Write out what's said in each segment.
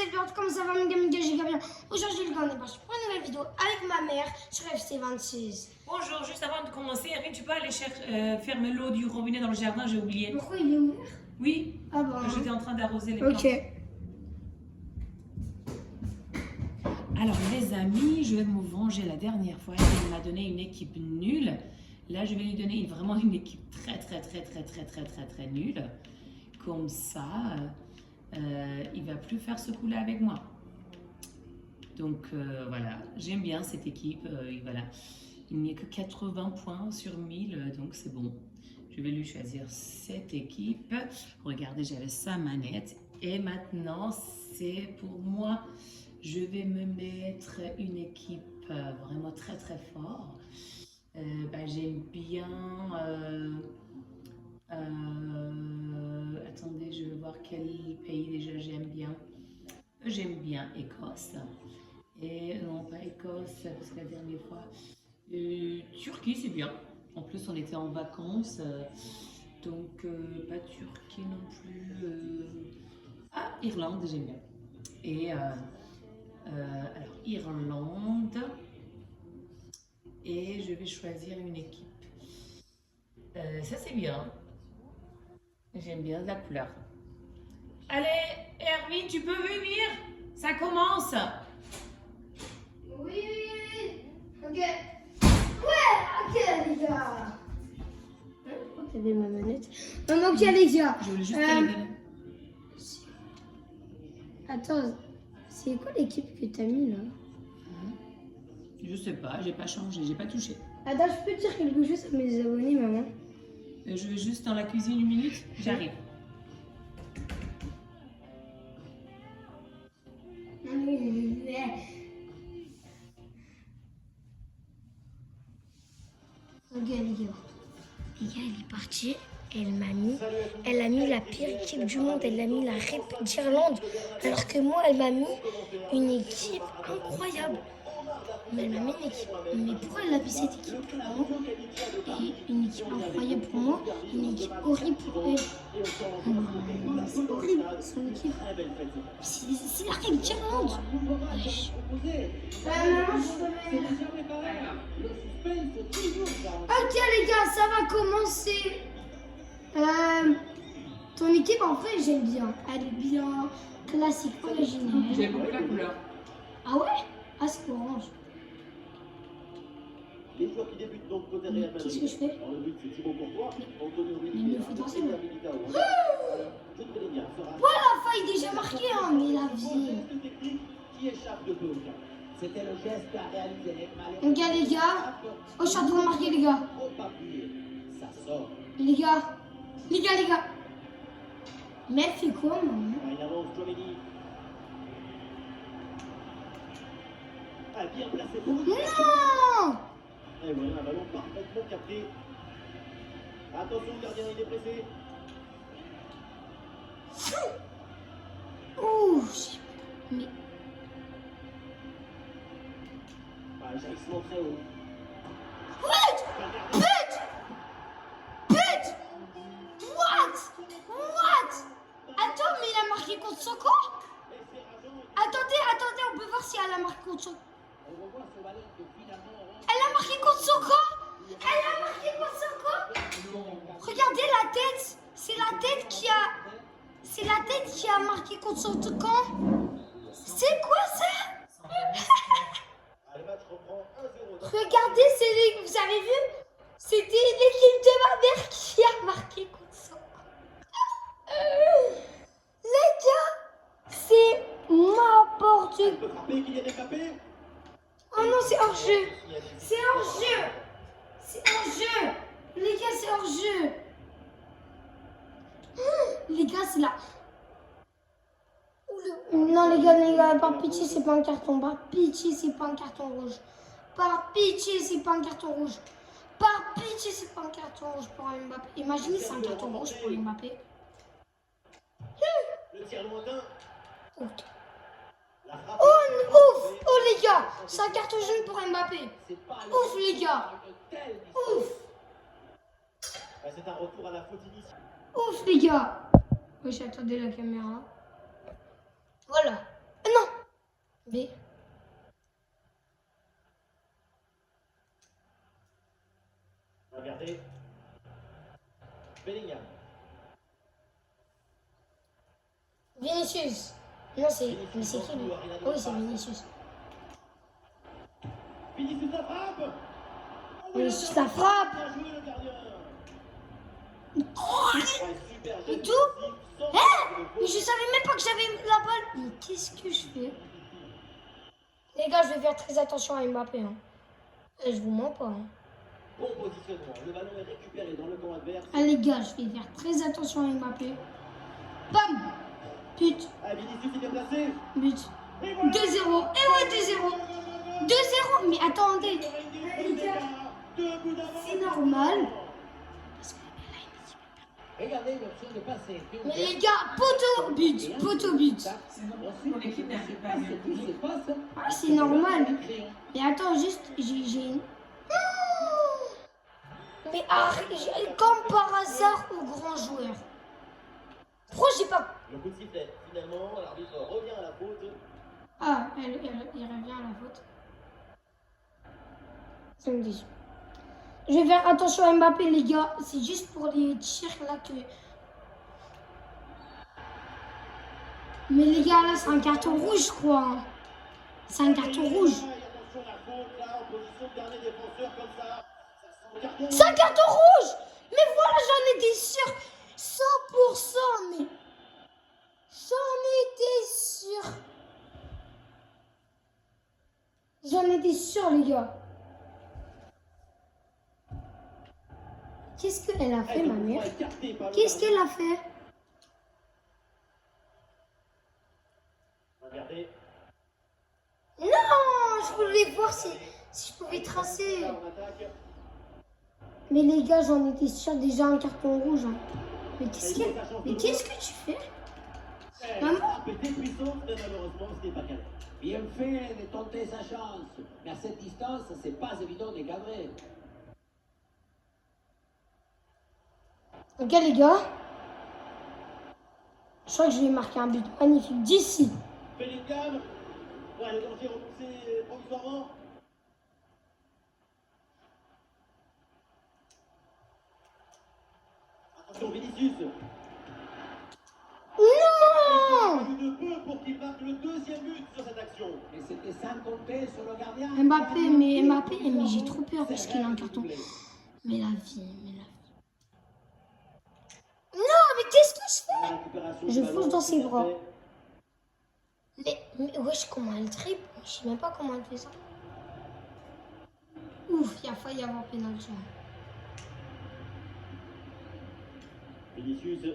cette porte, comment ça va mes gars, j'ai bien. Aujourd'hui, le gars, on est parti pour une nouvelle vidéo avec ma mère sur FC26. Bonjour, juste avant de commencer, Erin, tu peux aller fermer l'eau du robinet dans le jardin, j'ai oublié. Pourquoi il est ouvert? Oui, Ah bon. j'étais en train d'arroser les plantes. Ok. Alors les amis, je vais me venger. La dernière fois, il m'a donné une équipe nulle. Là, je vais lui donner vraiment une équipe très nulle. Comme ça, il va plus faire ce coup-là avec moi. Donc voilà, j'aime bien cette équipe. Voilà. Il n'y a que 80 points sur 1000, donc c'est bon. Je vais lui choisir cette équipe. Regardez, j'avais sa manette. Et maintenant, c'est pour moi, je vais me mettre une équipe vraiment très fort. J'aime bien... attendez, je vais voir quel pays déjà j'aime bien. J'aime bien Écosse. Et non, pas Écosse, parce que la dernière fois... Turquie, c'est bien. En plus, on était en vacances. Donc, pas Turquie non plus. Irlande, j'aime bien. Et alors, Irlande. Et je vais choisir une équipe. Ça, c'est bien. J'aime bien la couleur. Allez, Erwin, tu peux venir? Ça commence. Oui. Ok. Ouais, ok les gars. T'avais ma manette. Ok les gars. Je voulais juste te le donner. Attends, c'est quoi l'équipe que t'as mis là? Je sais pas, j'ai pas changé, j'ai pas touché. Attends, je peux te dire quelque chose à mes abonnés, maman? Je vais juste dans la cuisine une minute, j'arrive. Ok les gars. Les gars, elle est partie. Elle a mis la pire équipe du monde. Elle a mis la Rep d'Irlande. Alors que moi, elle m'a mis une équipe incroyable. Mais elle m'a mis une équipe. Mais pourquoi elle a mis cette équipe pour moi? Et une équipe incroyable pour moi. Une équipe horrible pour elle. C'est horrible son équipe. C'est la Rep d'Irlande. Wesh. Ok les gars, ça va commencer. Ton équipe en vrai j'aime bien. Elle est bien classique, originelle. J'aime beaucoup la couleur. Ah ouais? Ah c'est orange. Les joueurs qui débutent donc côté Real Madrid. Qu'est-ce que je fais? Dans le but, c'est Thibaut Courtois, Antonio Mais Rudiger, il me fait danser, moi. Militao. Jude Bellingham sera Voilà, faille déjà marqué, hein, mais la vie. geste technique qui échappe de peu. C'était le geste à réaliser. Ok les gars. Oh, je suis en train de marquer les gars. Trop appuyé. Ça sort. Les gars. Mais elle fait quoi, maman? Il avance Gioveni. Bien placé. Non! Et voilà, un ballon parfaitement capté. Attention, le gardien, il est pressé. Ouh, mais... Jaillissement très haut. But! What? Attends, mais il a marqué contre son camp? Attendez, on peut voir si elle a marqué contre son camp. Elle a marqué contre son camp? Regardez la tête. C'est la tête qui a marqué contre son camp. C'est quoi ça? Regardez, vous avez vu? C'était l'équipe de ma mère qui a marqué contre son camp. Les gars, c'est n'importe quoi. Oh non, c'est hors jeu. Les gars, c'est hors jeu. Les gars, c'est là. Non, les gars, par pitié, c'est pas un carton. Par pitié, c'est pas un carton rouge. Par pitié, c'est pas un carton rouge. Par pitié, c'est pas un carton rouge pour Mbappé. Imaginez, c'est un carton rouge pour Mbappé. Le tir lointain. Ok. Oh les gars, c'est un carton jaune pour Mbappé. Ouf les gars. Ouf. C'est un retour à la faute initiale. Ouf les gars. Wesh, attendez la caméra. Voilà. B. Regardez. Bellingham. Vinicius. Non, c'est. Mais c'est qui lui? Oui, c'est Vinicius. Vinicius la frappe. Vinicius la frappe. Bien joué le gardien. Oh, Ouais, super. et tout? Mais je savais même pas que j'avais la balle. Mais qu'est-ce que je fais? Les gars, je vais faire très attention à Mbappé. Hein. Et je vous mens pas. Hein. Bon positionnement. Le ballon est récupéré dans le camp adverse. Ah les gars, je vais faire très attention à Mbappé. Bam! But, Ah, Vinicius il est placé. but. 2-0. Et ouais, 2-0. 2-0. Mais attendez. Les gars, c'est normal. Regardez l'option de passer. Mais les gars, poteau, but, poteau, but. C'est normal que mon équipe n'arrive pas à Ce qui se passe, Ah, c'est normal. Mais attends, juste, j'ai une... Mais arrête, comme par hasard au grand joueur. Pourquoi j'ai pas... Le coup de sifflet. Finalement, l'arbitre revient à la faute. Ah, il revient à la faute. Ça me dit. Je vais faire attention à Mbappé, les gars. C'est juste pour les tirs là que... Mais les gars, là, c'est un carton rouge, je crois. Hein. C'est un carton rouge. Attention à la faute là, en position de dernier défenseur comme ça. Ça sent le carton. C'est un carton rouge. Mais voilà, j'en étais sûr. 100%, mais... J'en étais sûr, les gars. Qu'est-ce qu'elle a fait, ma mère? Qu'est-ce qu'elle a fait? Regardez. Non, je voulais voir si je pouvais tracer. On attaque. Mais les gars, j'en étais sûr, déjà un carton rouge. Hein. Mais qu'est-ce que tu fais? La frappe était puissante, mais malheureusement, ce n'est pas calé. bien fait de tenter sa chance. Mais à cette distance, c'est pas évident de cadrer. Ok, les gars. Je crois que je vais marquer un but magnifique d'ici. Bellingham. Ouais, le danger repoussé provisoirement. Attention, Vinicius. Non! Il ne peut pour qu'il marque le deuxième but sur cette action. Et c'était sans compter sur le gardien. Mbappé, mais j'ai trop peur parce qu'il a un carton. Mais la vie. Non, mais qu'est-ce que je fais? Je fonce dans ses bras. Mais wesh, comment elle triple? Je sais même pas comment elle fait ça. Ouf, il a failli y avoir pénalty. Vinicius.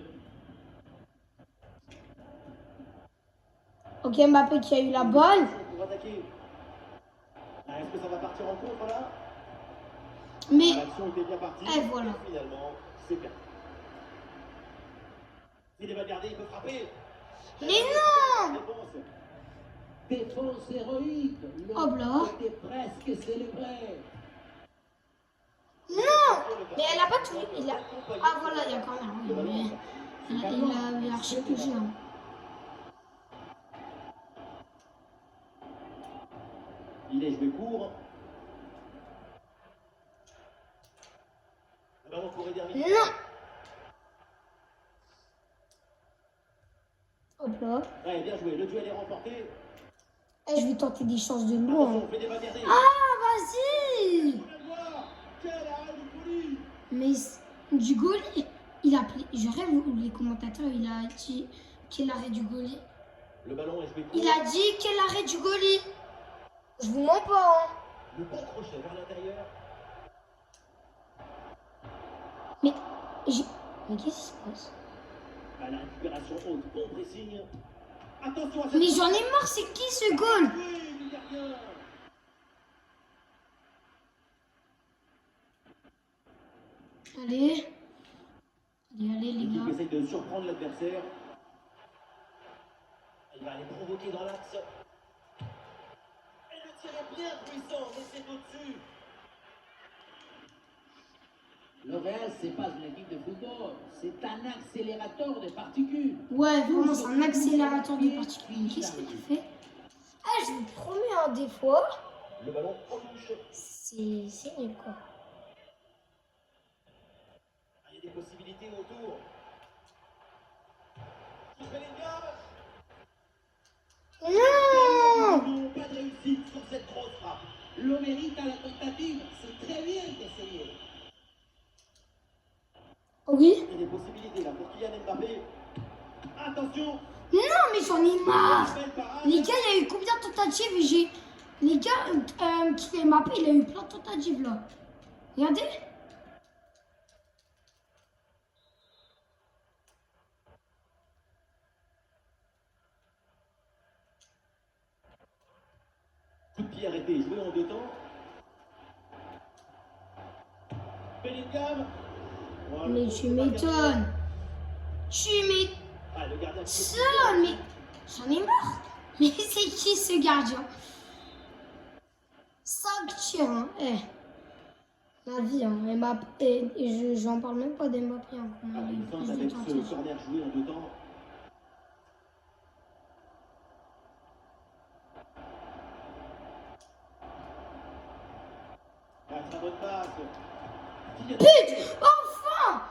Ok, Mbappé qui a eu la balle. Pour attaquer. Ah, est-ce que ça va partir en contre là? Mais, L'action était bien partie. et voilà. Finalement, c'est perdu. S'il est mal gardé, il peut frapper. Mais non! Défense. Défense héroïque. Le Hop là. était presque célébré. Non! Mais elle a pas tout. Ah voilà, il y a quand même. Il a archi touché. Hein. Il est joué court. Le ballon pour aider Armini. Non! Hop là. Ouais, bien joué. Le duel est remporté. Et je vais tenter des chances de loin. Attention, on fait des bagardés. Ah, vas-y! Vous voulez le voir? Quel arrêt de folie! Mais du goalie, il a appelé. Je rêve où les commentateurs, il a dit quel arrêt du goalie. Le ballon est joué court. Il a dit quel arrêt du goalie. Je vous mens pas, hein. Le bon crochet vers l'intérieur. Mais qu'est-ce qui se passe? À la récupération haute, bon pressing. Attention à cette... Mais j'en ai marre, c'est qui ce goal? Oui, le gardien. Allez, les L'équipe gars. essaye de surprendre l'adversaire. Il va aller provoquer dans l'axe. Et le tir est bien puissant, mais c'est au-dessus. Le Real, c'est pas une équipe de football. C'est un accélérateur de particules. Ouais, vraiment, c'est un accélérateur de particules. Qu'est-ce que tu fais? Ah, je vous promets, hein, des fois, Le ballon en touche. c'est nul, quoi. Il y a des possibilités autour. Bellingham. Non! Non, pas de réussite sur cette grosse frappe. Le mérite à la tentative, c'est très bien d'essayer. Oui? Il y a des possibilités là pour Kylian Mbappé. Attention. Non, mais j'en ai marre! Belle parade. Les gars, il y a eu combien de tentatives et j'ai... Les gars, qui m'a appelé, il a eu plein de tentatives là. Regardez. Coup de pied arrêté, joué en deux temps. Bellingham. Voilà, Mais tu m'étonnes. Ah, le gardien qui Ça, mais j'en ai marre. Mais c'est qui ce gardien? 5 tirs, hein. La vie, hein. Mbappé, et j'en parle même pas d'Mbappé. Hein. Ah, Il a eu une plus chance de avec ce tentatives. corner joué en deux temps. Ah, très bonne passe. Pute! Enfin!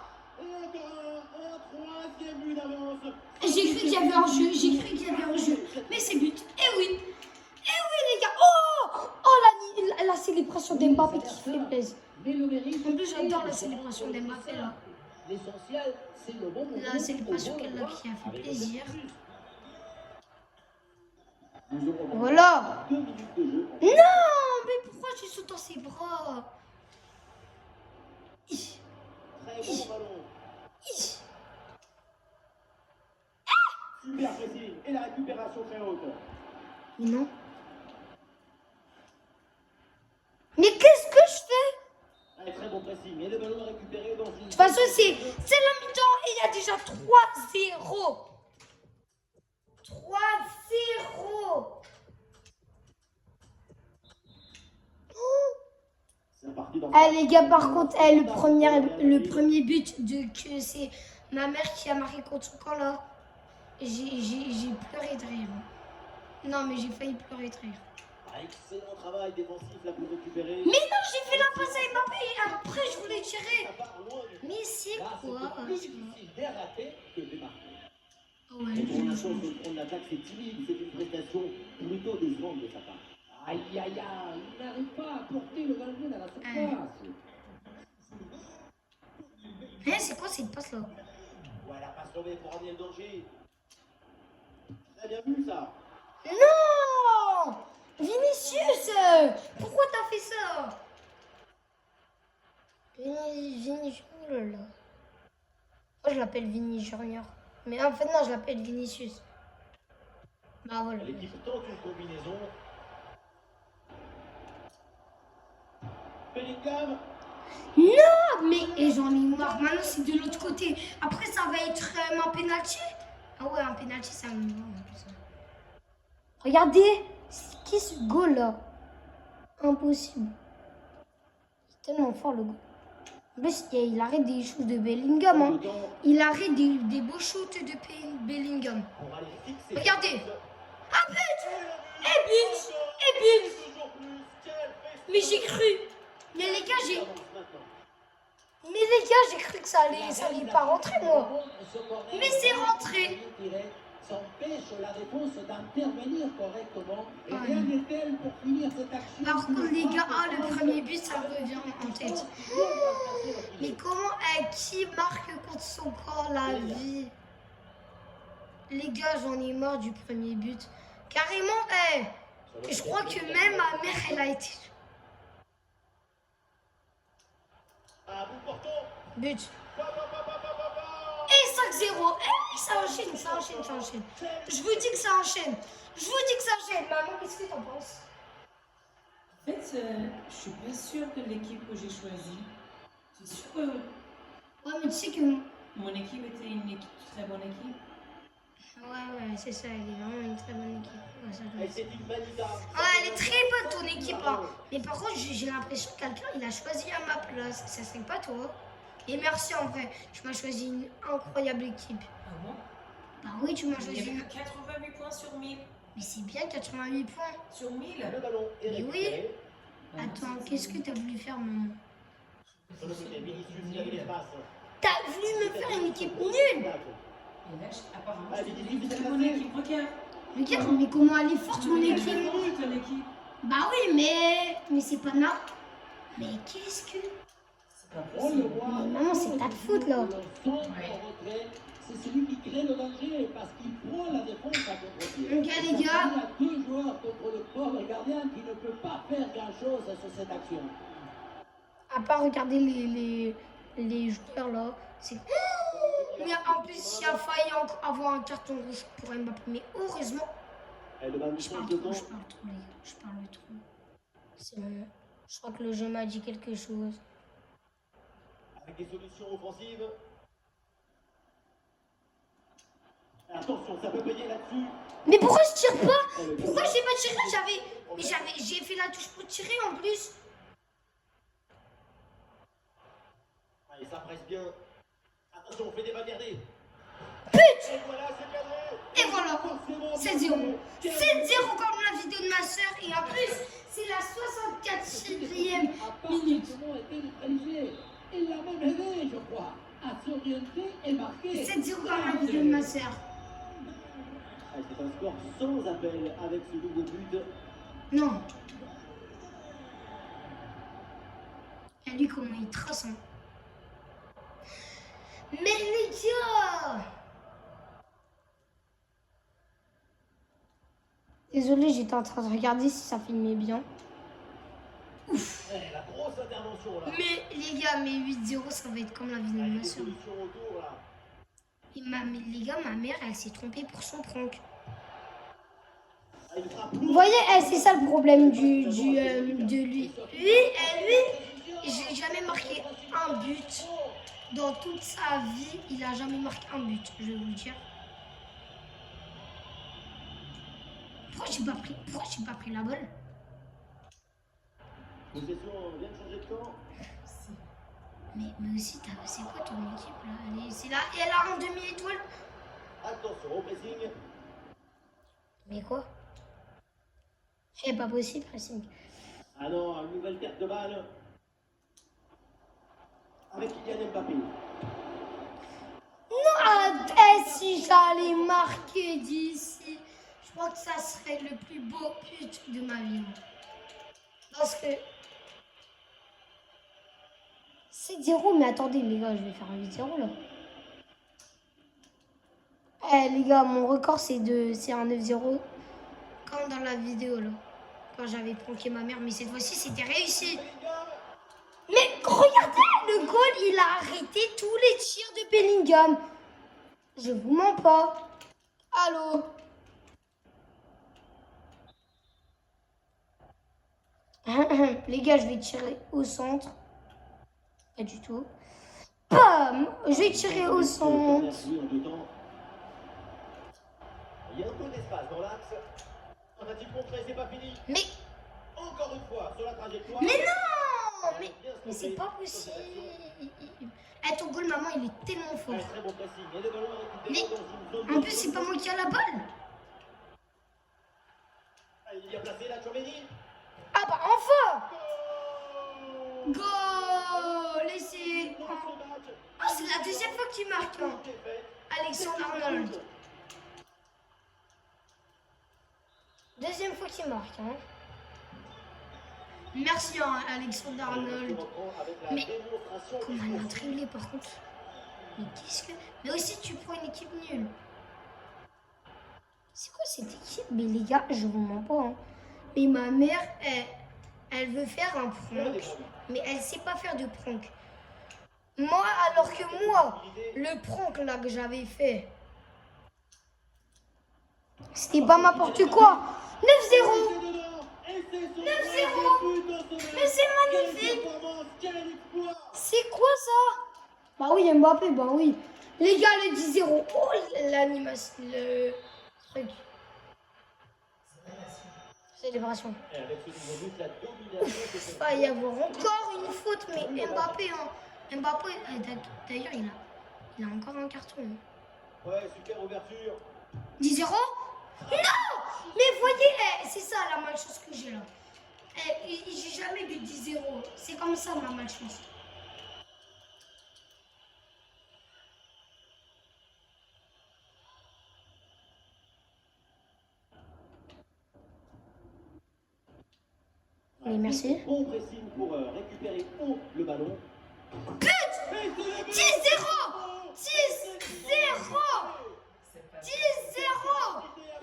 Et encore un troisième but d'avance. J'ai cru qu'il y avait un jeu. J'ai cru qu'il y avait un jeu. Mais c'est but. Eh oui. Eh oui, les gars. Oh, la célébration d'Mbappé qui fait plaisir. Mais le mérite. En plus, j'adore la célébration d'Mbappé là. L'essentiel, c'est le bon moment. La célébration qu'elle a qui a fait plaisir. Nous aurons Voilà. 2 minutes de jeu. Non, mais pourquoi tu sautes dans ses bras? Ih, Très bon ballon. ih. Super pressing. Et la récupération très haute. Mais non. Mais qu'est-ce que je fais? Un très bon pressing. Et le ballon récupéré dans une. De toute façon, c'est la mi-temps et il y a déjà 3-0. 3-0. C'est parti dans Ah les gars, par contre, le premier but que c'est ma mère qui a marqué contre son camp là, j'ai pleuré de rire. Non mais j'ai failli pleurer de rire. Ah, excellent travail défensif là pour récupérer. Mais non, j'ai fait la passe à Mbappé et après je voulais tirer. Ça part loin du Mais c'est Là, quoi? c'était plus difficile de rater que de marquer. Ouais, Et pour l'instant, sur le front de l'attaque, c'est timide. C'est une prestation plutôt décevante de sa part. Aïe, aïe, aïe, il n'arrive pas à porter le ballon dans la surface. mais c'est quoi cette passe là? Ouais, la passe tombée pour ramener le danger. Très bien vu ça. Non! Vinicius! Pourquoi t'as fait ça? Vinicius, oh là là. Moi je l'appelle Vini Junior. Mais en fait non, je l'appelle Vinicius. Bah voilà. L'équipe tente une combinaison. Bellingham. Non, mais et j'en ai marre. Maintenant c'est de l'autre côté. Après ça va être un penalty. Ah ouais, un penalty ça me va en plus. Regardez, c'est qui ce goal là? Impossible. C'est tellement fort le goal. En plus, il arrête des choses de Bellingham. Hein. Il arrête des beaux shoots de Bellingham. On va les fixer. Regardez. Ah but! Et but! Et but! Toujours plus. Quel festin. Mais j'ai cru. Mais les gars, j'ai cru que ça allait pas rentrer moi. Mais c'est rentré. S'empêche la défense d'intervenir correctement. Et Ouais. rien n'est tel pour finir cette action. Par contre, les gars, le premier but, ça me revient en tête. Mais comment, qui marque contre son corps la vie? Les gars, j'en ai marre du premier but. Carrément, je crois que même ma mère, elle a été. À bout portant. But. Et 5-0. Ça enchaîne, ça enchaîne, ça enchaîne. Je vous dis que ça enchaîne. Je vous dis que ça enchaîne. Maman, qu'est-ce que t'en penses? En fait, je suis pas sûre que l'équipe que j'ai choisie. C'est sûr que Ouais, mais tu sais que... mon équipe était une très bonne équipe. Ouais, c'est ça. Elle est vraiment une très bonne équipe. Ouais, ça doit Et être- c'est une valida. Ouais, elle est très bonne ton équipe. Hein. Mais par contre, j'ai l'impression que quelqu'un, il a choisi à ma place. Ça serait pas toi. Et merci en vrai. Tu m'as choisi une incroyable équipe. Ah bon? Bah oui, tu m'as Il y choisi avait une... que 88 points sur 1000. Mais c'est bien 88 points. Sur 1000. Le ballon est Mais oui. récupéré. Attends, qu'est-ce que t'as voulu faire, maman? Sur le côté, Vinicius, il avait l'espace. T'as voulu me faire une équipe nulle? Et là, apparemment, Ah, c'est Vinicius, une il a très bonne passé. équipe. Regarde. Regarde, mais comment elle est forte, mon Elle est équipe? forte, ton équipe. Bah oui, mais c'est pas normal. Mais qu'est-ce que... C'est pas On le possible. voit. Mais maman, c'est ta faute, là. Le centre en retrait, c'est celui qui crée le danger parce qu'il prend la défense à contre-pied. Ok, les gars. Il y a deux joueurs contre le pauvre gardien qui ne peut pas faire grand-chose sur cette action. À part regarder les joueurs, là, c'est... Mais en plus, il a failli avoir un carton rouge pour Mbappé. Mais heureusement... Et le ballon Je parle change de trop, camp. je parle trop, les gars. Je parle trop. C'est bon. Je crois que le jeu m'a dit quelque chose. Avec des solutions offensives. Attention, ça peut payer là-dessus. Mais pourquoi je tire pas? Oh, le Pourquoi j'ai pas tiré? J'ai fait la touche pour tirer en plus. Allez, ça presse bien. Attention, on fait des Valverde. Pute! Et voilà, c'est cadré. Et voilà. Forcément, 7-0. 7-0 comme la vidéo de ma soeur. Et en plus, c'est la 64e minute. Apparemment été neutralisé. Il l'a même aidé, je crois, à s'orienter et marquer. 7-0 comme la vidéo de ma soeur. Allez, c'est un score sans appel avec ce nouveau but. Non. Et lui, comment il trace, hein. Mais les gars! Désolée, j'étais en train de regarder si ça filmait bien. Eh, la grosse intervention là. Mais les gars, mais 8-0, ça va être comme la vidéo de Allez, ma des soeur. solutions autour là. Et mais les gars, ma mère, elle s'est trompée pour son prank. Ah, il frappe Vous lourd. voyez, c'est ça le problème de lui. Lui, j'ai jamais marqué un but. Dans toute sa vie, il a jamais marqué un but, je vais vous le dire. Pourquoi j'ai pas pris la balle? Possession vient de changer de camp. Mais aussi, c'est quoi ton équipe là? C'est là, et elle a un demi-étoile. Attention au pressing. Mais quoi? C'est pas possible, pressing. Ah non, une nouvelle perte de balle. Avec Kylian Mbappé. Non, si j'allais marquer d'ici, je crois que ça serait le plus beau but de ma vie. Parce que 7-0, mais attendez les gars, je vais faire un 8-0 là. Eh les gars, mon record c'est un 9-0 comme dans la vidéo là. Quand j'avais pranké ma mère, mais cette fois-ci c'était réussi. Mais regardez, le goal, il a arrêté tous les tirs de Bellingham. Je vous mens pas. Allô? Les gars, je vais tirer au centre. Pas du tout. Bam! Je vais tirer au centre. Merci en deux temps. Il y a un peu d'espace dans l'axe. Tentative concret, c'est pas fini. Mais Encore une fois, sur la trajectoire. non! Mais c'est pas possible. Eh, ton goal, maman, il est tellement fort. Un très bon pressing. Et le ballon est Mais récupéré dans une zone en plus, c'est pas moi qui a la balle. Il y a placé la Tchouaméni. Ah bah enfin! Goal! Et c'est... Ah, c'est la deuxième fois qu'il marque, hein. Alexandre Arnold. Deuxième fois qu'il marque, hein. Merci, hein, Alexandre Arnold. Mais comment elle m'a trimblé par contre? Mais qu'est-ce que... Mais aussi, tu prends une équipe nulle. C'est quoi cette équipe? Mais les gars, je vous mens pas, hein. Mais ma mère, elle veut faire un prank, mais elle sait pas faire de prank. Moi, alors que moi, le prank là que j'avais fait, c'était pas n'importe quoi. 9-0. 9-0. Mais c'est magnifique. C'est quoi ça? Bah oui, Mbappé, bah oui. Les gars, le 10-0. Oh, l'animation, le truc. Célébration. Il va y avoir encore une faute, mais Mbappé, hein. Mbappé, d'ailleurs, il a encore un carton. Hein. Ouais, super ouverture. 10-0? Non! Mais voyez, c'est ça la malchance que j'ai là. J'ai jamais vu 10-0. C'est comme ça ma malchance. Oui, merci. Bon pressing pour récupérer haut le ballon. But 10-0 10-0 10-0.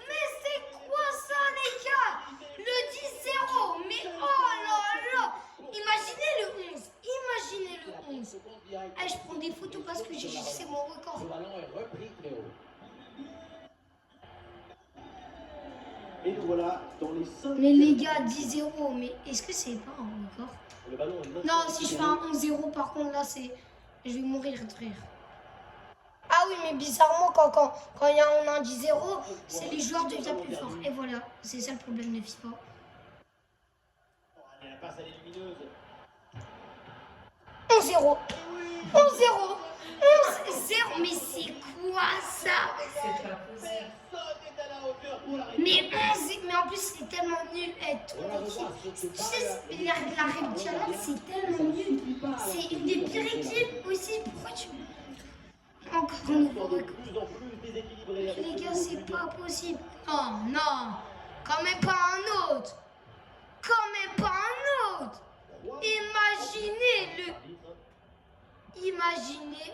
Mais c'est quoi ça les gars? Le 10-0. Mais oh là là. Imaginez le 11. Imaginez le 11. Je prends des photos parce que c'est mon record. Le ballon est repris très haut. Et nous voilà dans les 5. Mais les gars, 10-0. Mais est-ce que c'est pas un record? Le ballon est Non, si je fais un 11-0, par contre, là, c'est... Je vais mourir de rire. Ah oui, mais bizarrement, quand on a un 10-0, c'est les joueurs deviennent plus forts. Et voilà, c'est ça le problème de FIFA. La passe elle est lumineuse. 11-0. 11-0. 11-0. Mais c'est quoi ça? C'est pas possible. Personne n'est à la hauteur pour la Mais 11, mais en plus, c'est tellement nul. Tu sais, la Red Diamond, c'est tellement nul. C'est une des pires équipes aussi. Pourquoi tu... Encore un nouveau record. plus en plus déséquilibré. Les gars, c'est pas possible. Oh non, quand même pas un autre. Quand même pas un autre. Imaginez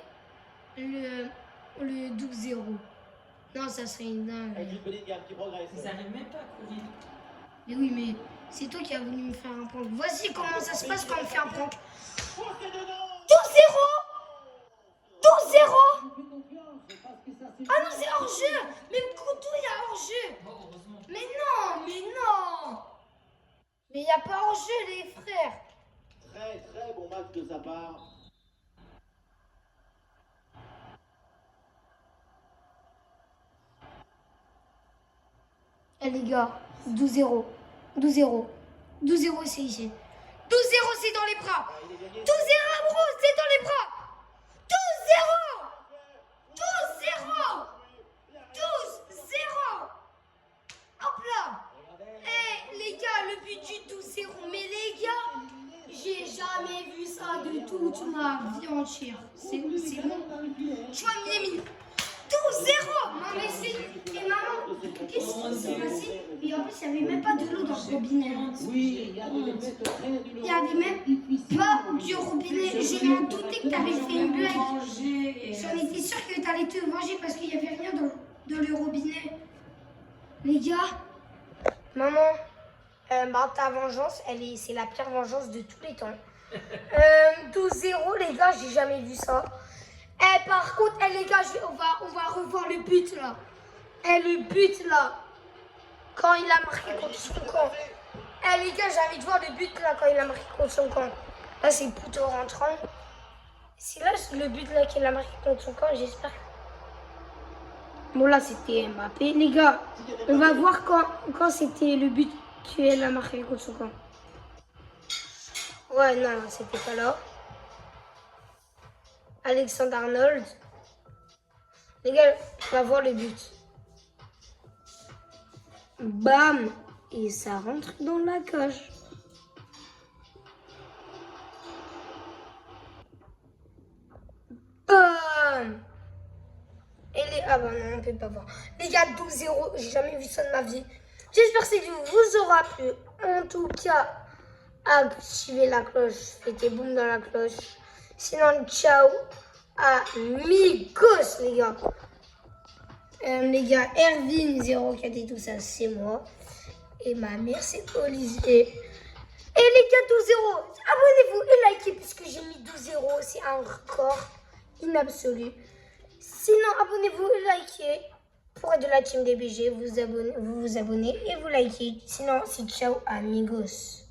le 12-0. Non, ça serait une dingue. Avec une Bellingham qui progresse. Ils n'arrivent même pas à courir. Mais oui, mais c'est toi qui as voulu me faire un prank. Voici comment ça se passe quand on fait un prank. 12-0. 12-0. Ah non, c'est hors jeu. Mais Couteau, il y a hors jeu. Oh, heureusement. Mais non, mais non. Mais il n'y a pas hors jeu, les frères. Très très bon match de sa part. Eh les gars, 12-0. 12-0. 12-0, c'est ici. 12-0, c'est dans les bras. 12-0, bro, c'est dans les bras. 12-0. 12-0. 12-0. Hop là. Eh les gars, le but du 12-0. Mais les gars, j'ai jamais vu ça de toute ma vie entière. C'est bon. Tu vois, Mine. 12-0. Non mais c'est... Et maman, qu'est-ce qui s'est passé? Et en plus, il n'y avait même pas de l'eau dans le robinet. Oui, il y a des défaites très douloureuses. Il n'y avait même pas du robinet. Je m'en doutais que tu avais fait une blague. J'en étais sûre que tu allais te venger parce qu'il n'y avait rien dans le robinet. Les gars, maman, ta vengeance, c'est la pire vengeance de tous les temps. 12-0, les gars, j'ai jamais vu ça. Par contre, les gars, on va revoir le but là. Le but là, quand il a marqué contre son camp. Les gars, j'ai envie de voir le but là quand il a marqué contre son camp. Là, c'est Pouto rentrant. C'est là le but là qu'il a marqué contre son camp, j'espère. Bon, là, c'était Mbappé. Les gars, on va voir quand c'était le but qu'il a marqué contre son camp. Ouais, non, c'était pas là. Alexandre Arnold. Les gars, on va voir le but. Bam! Et ça rentre dans la cage. Bam! Ah bah non, on peut pas voir. Les gars, 12-0, j'ai jamais vu ça de ma vie. J'espère que cette vidéo vous aura plu. En tout cas, activez la cloche. Mettez boum dans la cloche. Sinon, ciao, amigos, les gars. Les gars, Erwin04 et tout ça, c'est moi. Et ma mère, c'est Olivier. Et les gars, 12-0, abonnez-vous et likez puisque j'ai mis 12-0. C'est un record inabsolu. Sinon, abonnez-vous et likez. Pour être de la team DBG, vous vous abonnez et vous likez. Sinon, c'est ciao, amigos.